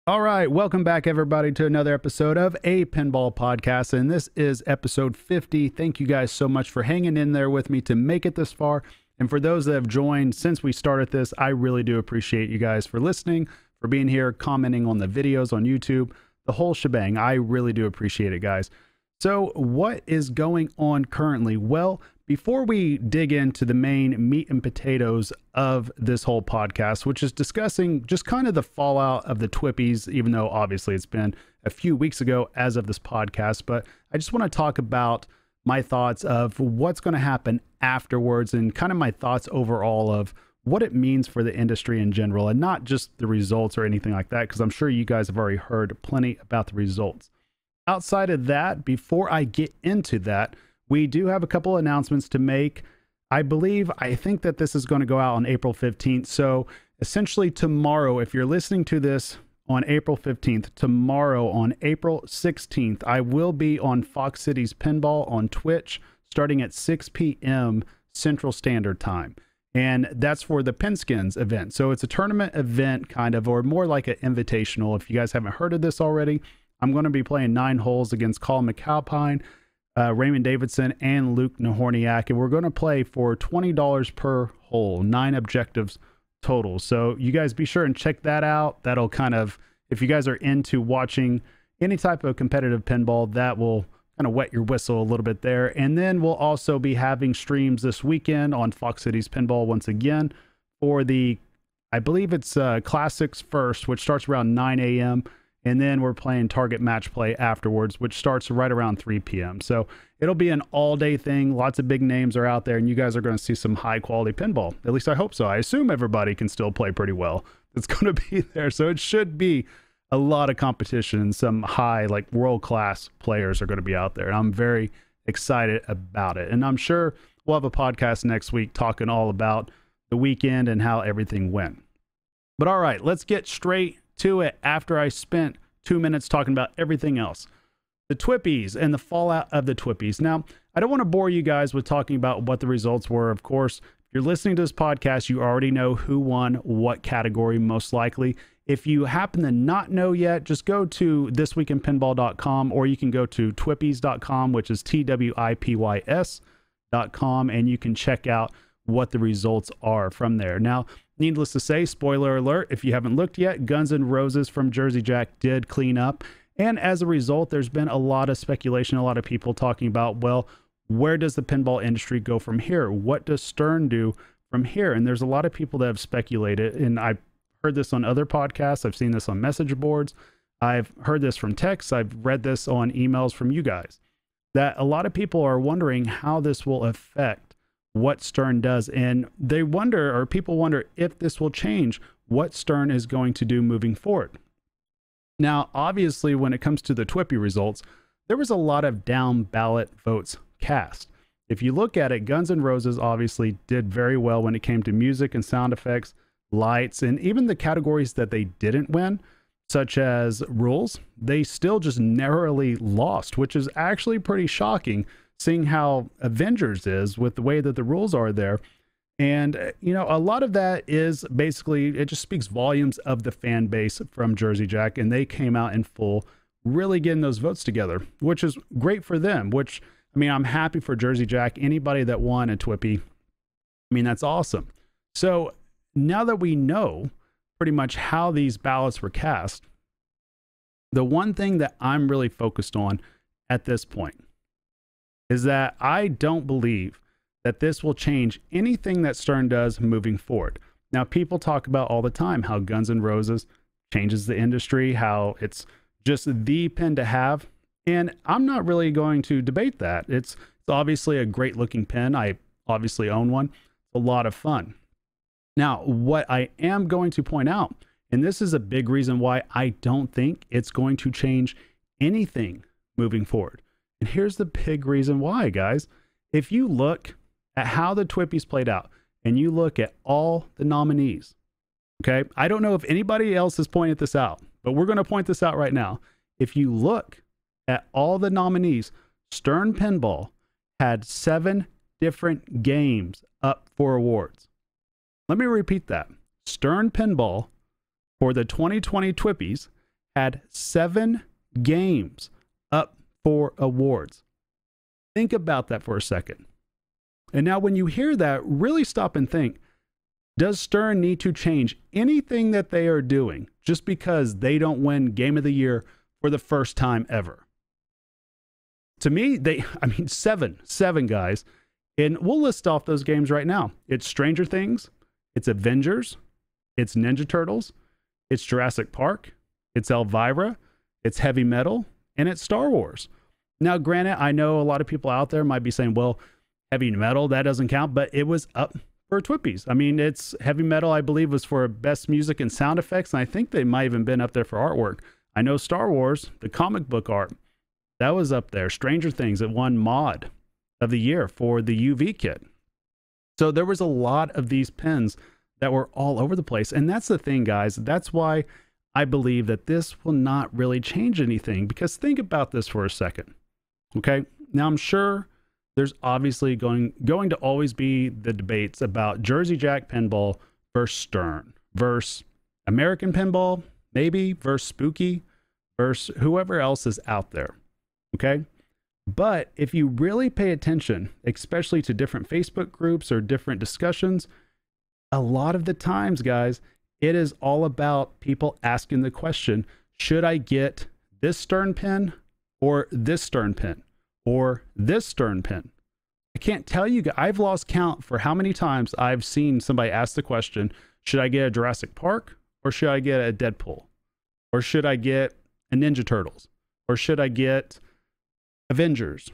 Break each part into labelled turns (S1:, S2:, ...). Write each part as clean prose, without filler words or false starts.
S1: All right, welcome back, everybody, to another episode of A Pinball Podcast, and this is episode 50. Thank you guys so much for hanging in there with me to make it this far, and for those that have joined since we started this, I really do appreciate you guys for listening, for being here, commenting on the videos on YouTube, the whole shebang. I really do appreciate it, guys. So what is going on currently? Well, before we dig into the main meat and potatoes of this whole podcast, which is discussing just kind of the fallout of the TWIPYs, even though obviously it's been a few weeks ago as of this podcast, but I just want to talk about my thoughts of what's going to happen afterwards and kind of my thoughts overall of what it means for the industry in general, and not just the results or anything like that, because I'm sure you guys have already heard plenty about the results. Outside of that, before I get into that, we do have a couple announcements to make. I think that this is going to go out on April 15th. So essentially tomorrow, if you're listening to this on April 15th, tomorrow on April 16th, I will be on Fox Cities Pinball on Twitch starting at 6 p.m. Central Standard Time. And that's for the Pinskins event. So it's a tournament event kind of, or more like an invitational. If you guys haven't heard of this already, I'm going to be playing 9 holes against Colin McAlpine, Raymond Davidson, and Luke Nahorniak, and we're going to play for $20 per hole, 9 objectives total. So you guys be sure and check that out. That'll kind of, if you guys are into watching any type of competitive pinball, that will kind of wet your whistle a little bit there. And then we'll also be having streams this weekend on Fox Cities Pinball once again for the, I believe it's Classics first, which starts around 9 a.m., and then we're playing target match play afterwards, which starts right around 3 p.m. So it'll be an all-day thing. Lots of big names are out there, and you guys are going to see some high-quality pinball. At least I hope so. I assume everybody can still play pretty well. It's going to be there. So it should be a lot of competition. Some high, like world-class players are going to be out there. And I'm very excited about it. And I'm sure we'll have a podcast next week talking all about the weekend and how everything went. But all right, let's get straight to it after I spent 2 minutes talking about everything else. The TWIPYs and the fallout of the TWIPYs. Now, I don't want to bore you guys with talking about what the results were. Of course, if you're listening to this podcast, you already know who won what category most likely. If you happen to not know yet, just go to thisweekinpinball.com, or you can go to twipys.com, which is TWIPYS.com, and you can check out what the results are from there. Now, needless to say, spoiler alert, if you haven't looked yet, Guns N' Roses from Jersey Jack did clean up. And as a result, there's been a lot of speculation, a lot of people talking about, well, where does the pinball industry go from here? What does Stern do from here? And there's a lot of people that have speculated, and I've heard this on other podcasts. I've seen this on message boards. I've heard this from texts. I've read this on emails from you guys, that a lot of people are wondering how this will affect what Stern does, and they wonder, or people wonder, if this will change what Stern is going to do moving forward. Now, obviously, when it comes to the TWIPY results, there was a lot of down ballot votes cast. If you look at it, Guns N' Roses obviously did very well when it came to music and sound effects, lights, and even the categories that they didn't win, such as rules, they still just narrowly lost, which is actually pretty shocking, seeing how Avengers is with the way that the rules are there. And, you know, a lot of that is basically, it just speaks volumes of the fan base from Jersey Jack, and they came out in full, really getting those votes together, which is great for them, which, I mean, I'm happy for Jersey Jack. Anybody that won a TWIPY, I mean, that's awesome. So now that we know pretty much how these ballots were cast, the one thing that I'm really focused on at this point is that I don't believe that this will change anything that Stern does moving forward. Now, people talk about all the time how Guns N' Roses changes the industry, how it's just the pin to have. And I'm not really going to debate that. It's obviously a great looking pin. I obviously own one. It's a lot of fun. Now, what I am going to point out, and this is a big reason why I don't think it's going to change anything moving forward. And here's the big reason why, guys. If you look at how the TWIPYs played out, and you look at all the nominees, okay? I don't know if anybody else has pointed this out, but we're going to point this out right now. If you look at all the nominees, Stern Pinball had 7 different games up for awards. Let me repeat that. Stern Pinball for the 2020 TWIPYs had 7 games up for awards. Think about that for a second. And now when you hear that, really stop and think, does Stern need to change anything that they are doing just because they don't win Game of the Year for the first time ever? To me, seven guys. And we'll list off those games right now. It's Stranger Things, it's Avengers, it's Ninja Turtles, it's Jurassic Park, it's Elvira, it's Heavy Metal, and it's Star Wars. Now, granted, I know a lot of people out there might be saying, well, Heavy Metal, that doesn't count, but it was up for TWIPYs. I mean, it's Heavy Metal, I believe, was for best music and sound effects, and I think they might even been up there for artwork. I know Star Wars, the comic book art, that was up there. Stranger Things, it won Mod of the Year for the UV kit. So there was a lot of these pins that were all over the place. And that's the thing, guys. That's why I believe that this will not really change anything, because think about this for a second. Okay. Now I'm sure there's obviously going to always be the debates about Jersey Jack Pinball versus Stern versus American Pinball, maybe versus Spooky versus whoever else is out there. Okay. But if you really pay attention, especially to different Facebook groups or different discussions, a lot of the times, guys, it is all about people asking the question, should I get this Stern pin or this Stern pin or this Stern pin? I can't tell you, I've lost count for how many times I've seen somebody ask the question, should I get a Jurassic Park or should I get a Deadpool? Or should I get a Ninja Turtles? Or should I get Avengers?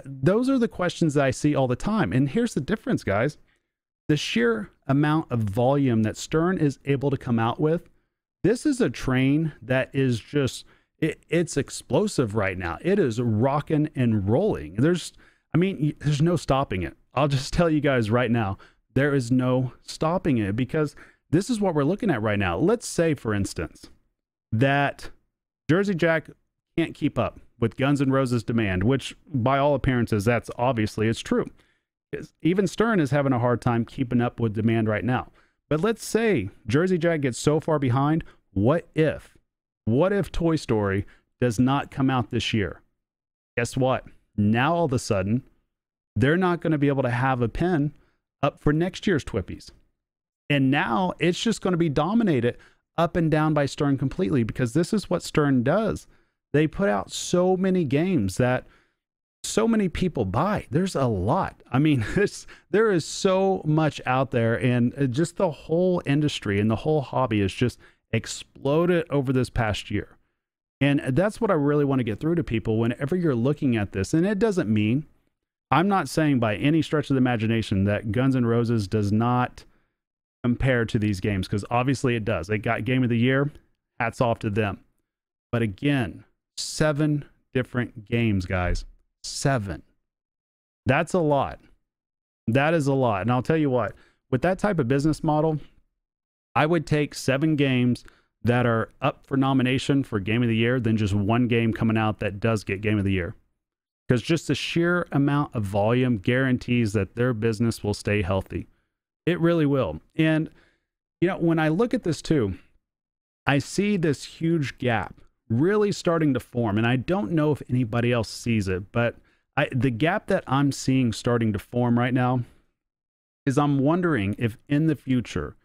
S1: Those are the questions that I see all the time. And here's the difference, guys. The sheer amount of volume that Stern is able to come out with, this is a train that is just, it's explosive right now. It is rocking and rolling. There's no stopping it. I'll just tell you guys right now, there is no stopping it, because this is what we're looking at right now. Let's say, for instance, that Jersey Jack can't keep up with Guns N' Roses' demand, which by all appearances, that's obviously it's true. Even Stern is having a hard time keeping up with demand right now. But let's say Jersey Jack gets so far behind. What if Toy Story does not come out this year? Guess what? Now all of a sudden, they're not going to be able to have a pin up for next year's TWIPYs. And now it's just going to be dominated up and down by Stern completely, because this is what Stern does. They put out so many games that so many people buy. There's a lot. I mean, there is so much out there, and just the whole industry and the whole hobby has just exploded over this past year. And that's what I really want to get through to people whenever you're looking at this. And it doesn't mean, I'm not saying by any stretch of the imagination that Guns N' Roses does not compare to these games, because obviously it does. They got Game of the Year. Hats off to them. But again, 7 different games, guys. 7. That's a lot. That is a lot. And I'll tell you what, with that type of business model, I would take 7 games that are up for nomination for Game of the Year than just 1 game coming out that does get Game of the Year. Because just the sheer amount of volume guarantees that their business will stay healthy. It really will. And, you know, when I look at this too, I see this huge gap really starting to form. And I don't know if anybody else sees it, but the gap that I'm seeing starting to form right now is I'm wondering if in the future,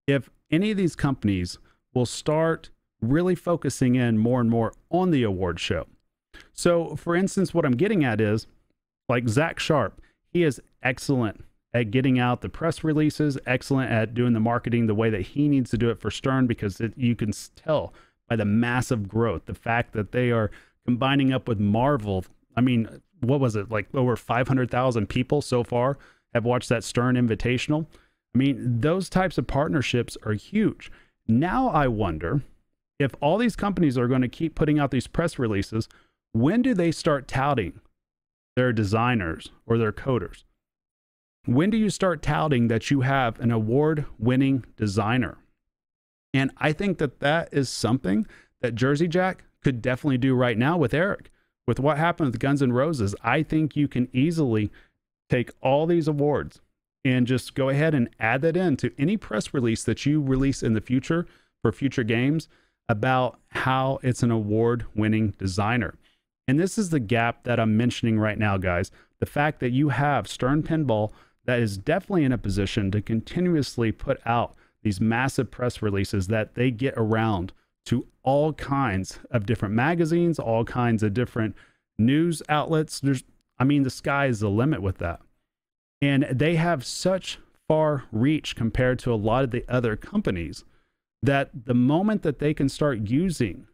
S1: if any of these companies will start really focusing in more and more on the award show. So for instance, what I'm getting at is like Zach Sharp, he is excellent at getting out the press releases, excellent at doing the marketing the way that he needs to do it for Stern, because you can tell by the massive growth, the fact that they are combining up with Marvel. I mean, what was it? Like over 500,000 people so far have watched that Stern Invitational. I mean, those types of partnerships are huge. Now I wonder if all these companies are going to keep putting out these press releases, when do they start touting their designers or their coders? When do you start touting that you have an award-winning designer? And I think that that is something that Jersey Jack could definitely do right now with Eric. With what happened with Guns N' Roses, I think you can easily take all these awards and just go ahead and add that into any press release that you release in the future for future games. about how it's an award-winning designer. And this is the gap that I'm mentioning right now, guys. The fact that you have Stern Pinball that is definitely in a position to continuously put out these massive press releases that they get around to all kinds of different magazines, all kinds of different news outlets. The sky is the limit with that. And they have such far reach compared to a lot of the other companies that the moment that they can start using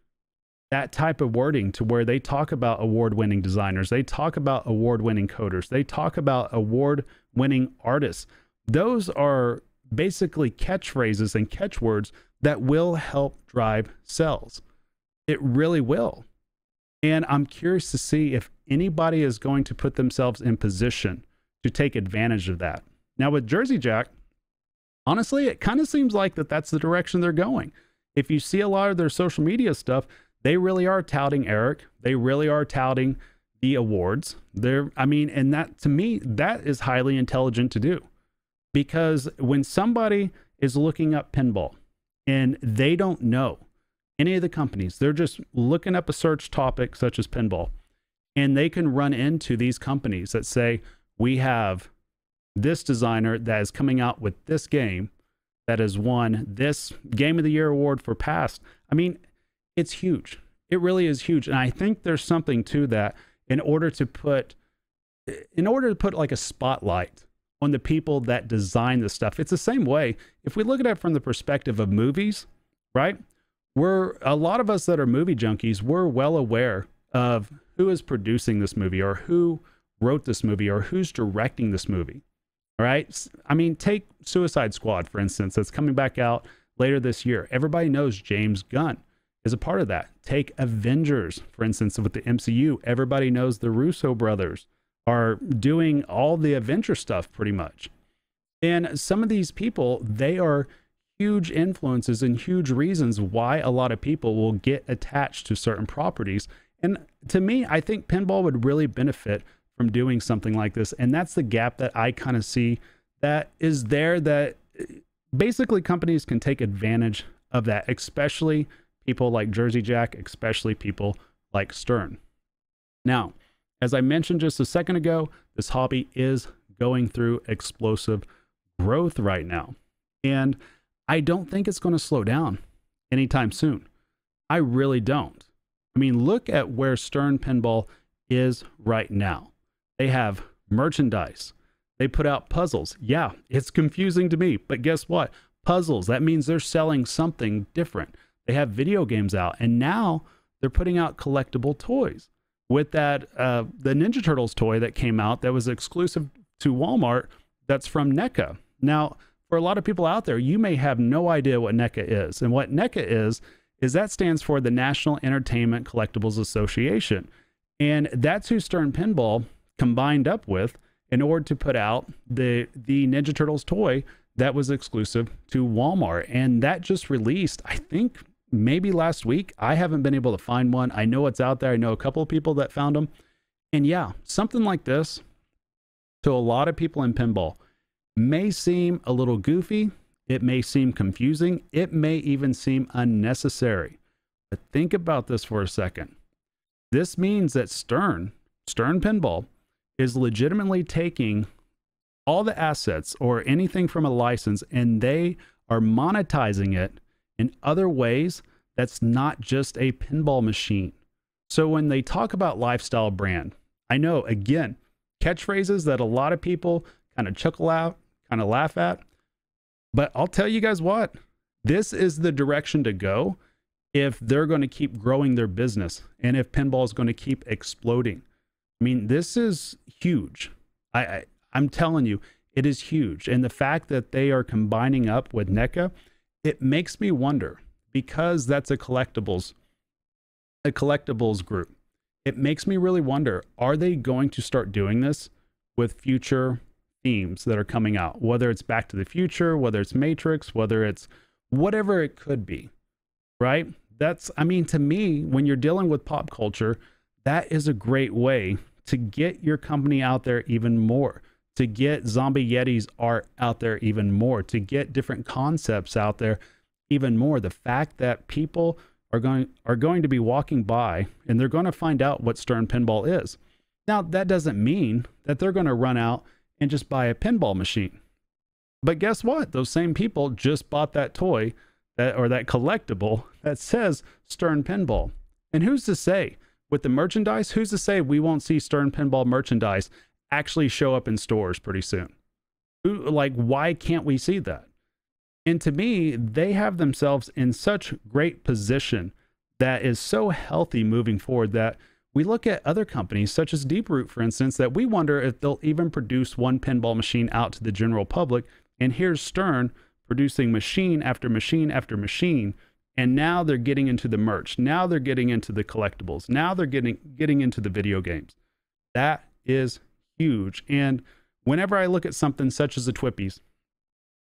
S1: that type of wording to where they talk about award-winning designers, they talk about award-winning coders, they talk about award-winning artists, those are basically catchphrases and catchwords that will help drive sales. It really will. And I'm curious to see if anybody is going to put themselves in position to take advantage of that. Now with Jersey Jack, honestly, it kind of seems like that's the direction they're going. If you see a lot of their social media stuff, they really are touting Eric. They really are touting the awards. And that, to me, that is highly intelligent to do. Because when somebody is looking up pinball and they don't know any of the companies, they're just looking up a search topic such as pinball, and they can run into these companies that say, we have this designer that is coming out with this game that has won this Game of the Year award for past. It's huge. It really is huge. And I think there's something to that in order to put like a spotlight on the people that design this stuff. It's the same way. If we look at it from the perspective of movies, right? A lot of us that are movie junkies, we're well aware of who is producing this movie or who wrote this movie or who's directing this movie. All right. Take Suicide Squad, for instance, that's coming back out later this year. Everybody knows James Gunn is a part of that. Take Avengers, for instance, with the MCU. Everybody knows the Russo brothers are doing all the Avenger stuff pretty much. And some of these people, they are huge influences and huge reasons why a lot of people will get attached to certain properties. And to me, I think pinball would really benefit from doing something like this. And that's the gap that I kind of see that is there, that basically companies can take advantage of that, especially people like Jersey Jack, especially people like Stern. Now, as I mentioned just a second ago, this hobby is going through explosive growth right now. And I don't think it's going to slow down anytime soon. I really don't. Look at where Stern Pinball is right now. They have merchandise. They put out puzzles. Yeah, it's confusing to me, but guess what? Puzzles, that means they're selling something different. They have video games out, and now they're putting out collectible toys. With that, the Ninja Turtles toy that came out that was exclusive to Walmart, that's from NECA. Now, for a lot of people out there, you may have no idea what NECA is. And what NECA is that stands for the National Entertainment Collectibles Association. And that's who Stern Pinball combined up with in order to put out the Ninja Turtles toy that was exclusive to Walmart. And that just released, I think, maybe last week. I haven't been able to find one. I know it's out there. I know a couple of people that found them. And yeah, something like this to a lot of people in pinball may seem a little goofy. It may seem confusing. It may even seem unnecessary. But think about this for a second. This means that Stern Pinball is legitimately taking all the assets or anything from a license, and they are monetizing it in other ways that's not just a pinball machine. So when they talk about lifestyle brand, I know, again, catchphrases that a lot of people kind of chuckle out, kind of laugh at, but I'll tell you guys what, this is the direction to go if they're going to keep growing their business and if pinball is going to keep exploding. This is huge. I'm telling you, it is huge. And the fact that they are combining up with NECA, it makes me wonder, because that's a collectibles group. It makes me really wonder, are they going to start doing this with future themes that are coming out, whether it's Back to the Future, whether it's Matrix, whether it's whatever it could be, right? That's, to me, when you're dealing with pop culture, that is a great way to get your company out there even more, to get Zombie Yeti's art out there even more, to get different concepts out there even more. The fact that people going to be walking by and they're going to find out what Stern Pinball is. Now, that doesn't mean that they're going to run out and just buy a pinball machine. But guess what? Those same people just bought that toy or that collectible that says Stern Pinball. And who's to say with the merchandise, who's to say we won't see Stern Pinball merchandise actually show up in stores pretty soon? Why can't we see that? And to me, they have themselves in such great position that is so healthy moving forward that we look at other companies such as Deeproot, for instance, that we wonder if they'll even produce one pinball machine out to the general public. And here's Stern producing machine after machine after machine. And now they're getting into the merch. Now they're getting into the collectibles. Now they're getting into the video games. That is huge. And whenever I look at something such as the TWIPYs,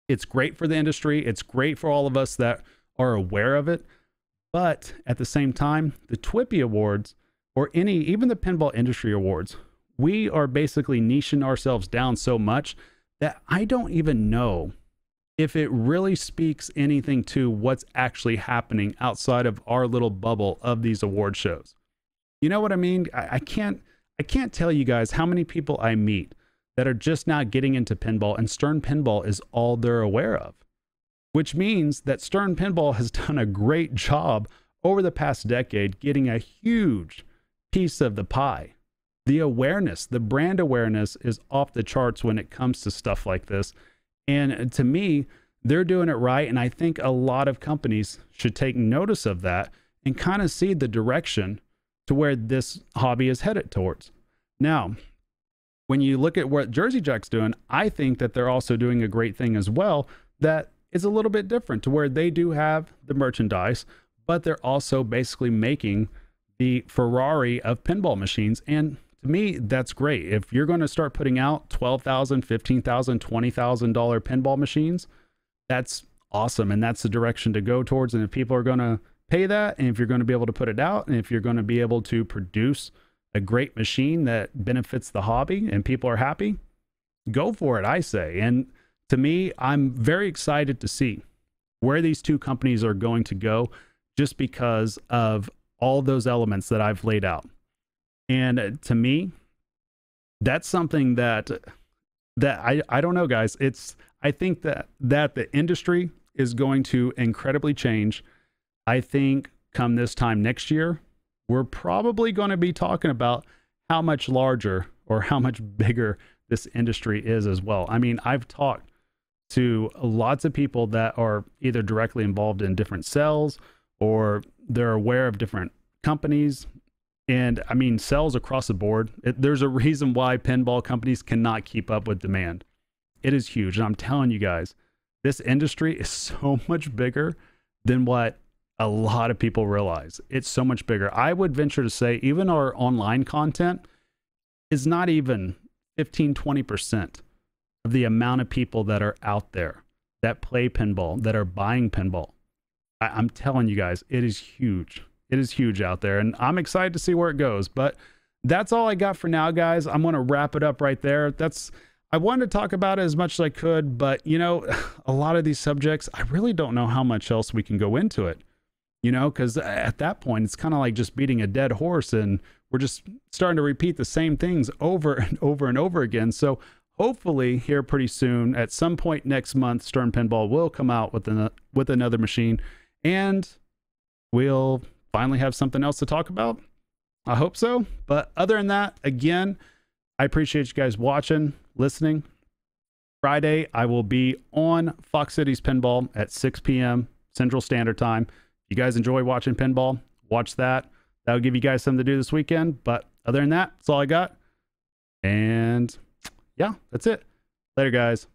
S1: it's great for the industry. It's great for all of us that are aware of it. But at the same time, the TWIPY Awards or even the Pinball Industry Awards, we are basically niching ourselves down so much that I don't even know if it really speaks anything to what's actually happening outside of our little bubble of these award shows. You know what I mean? I can't tell you guys how many people I meet that are just now getting into pinball, and Stern Pinball is all they're aware of, which means that Stern Pinball has done a great job over the past decade getting a huge piece of the pie. The awareness, the brand awareness is off the charts when it comes to stuff like this. And to me, they're doing it right. And I think a lot of companies should take notice of that and kind of see the direction to where this hobby is headed towards. Now, when you look at what Jersey Jack's doing, I think that they're also doing a great thing as well that is a little bit different, to where they do have the merchandise, but they're also basically making the Ferrari of pinball machines. And to me, that's great. If you're going to start putting out $12,000, $15,000, $20,000 pinball machines, that's awesome. And that's the direction to go towards. And if people are going to pay that, and if you're going to be able to put it out, and if you're going to be able to produce a great machine that benefits the hobby and people are happy, go for it, I say. And to me, I'm very excited to see where these two companies are going to go, just because of all those elements that I've laid out. And to me, that's something that I don't know, guys. I think that the industry is going to incredibly change. I think come this time next year, we're probably going to be talking about how much larger or how much bigger this industry is as well. I mean, I've talked to lots of people that are either directly involved in different cells or they're aware of different companies. And I mean, cells across the board. There's a reason why pinball companies cannot keep up with demand. It is huge. And I'm telling you guys, this industry is so much bigger than what a lot of people realize. It's so much bigger. I would venture to say even our online content is not even 15, 20% of the amount of people that are out there that play pinball, that are buying pinball. I'm telling you guys, it is huge. It is huge out there, and I'm excited to see where it goes. But that's all I got for now, guys. I'm going to wrap it up right there. I wanted to talk about it as much as I could, but you know, a lot of these subjects, I really don't know how much else we can go into it. You know, because at that point, it's kind of like just beating a dead horse, and we're just starting to repeat the same things over and over and over again. So hopefully here pretty soon, at some point next month, Stern Pinball will come out with another machine, and we'll finally have something else to talk about. I hope so. But other than that, again, I appreciate you guys watching, listening. Friday, I will be on Fox Cities Pinball at 6 p.m. Central Standard Time. If you guys enjoy watching pinball, watch that. That'll give you guys something to do this weekend. But other than that, that's all I got. And yeah, that's it. Later, guys.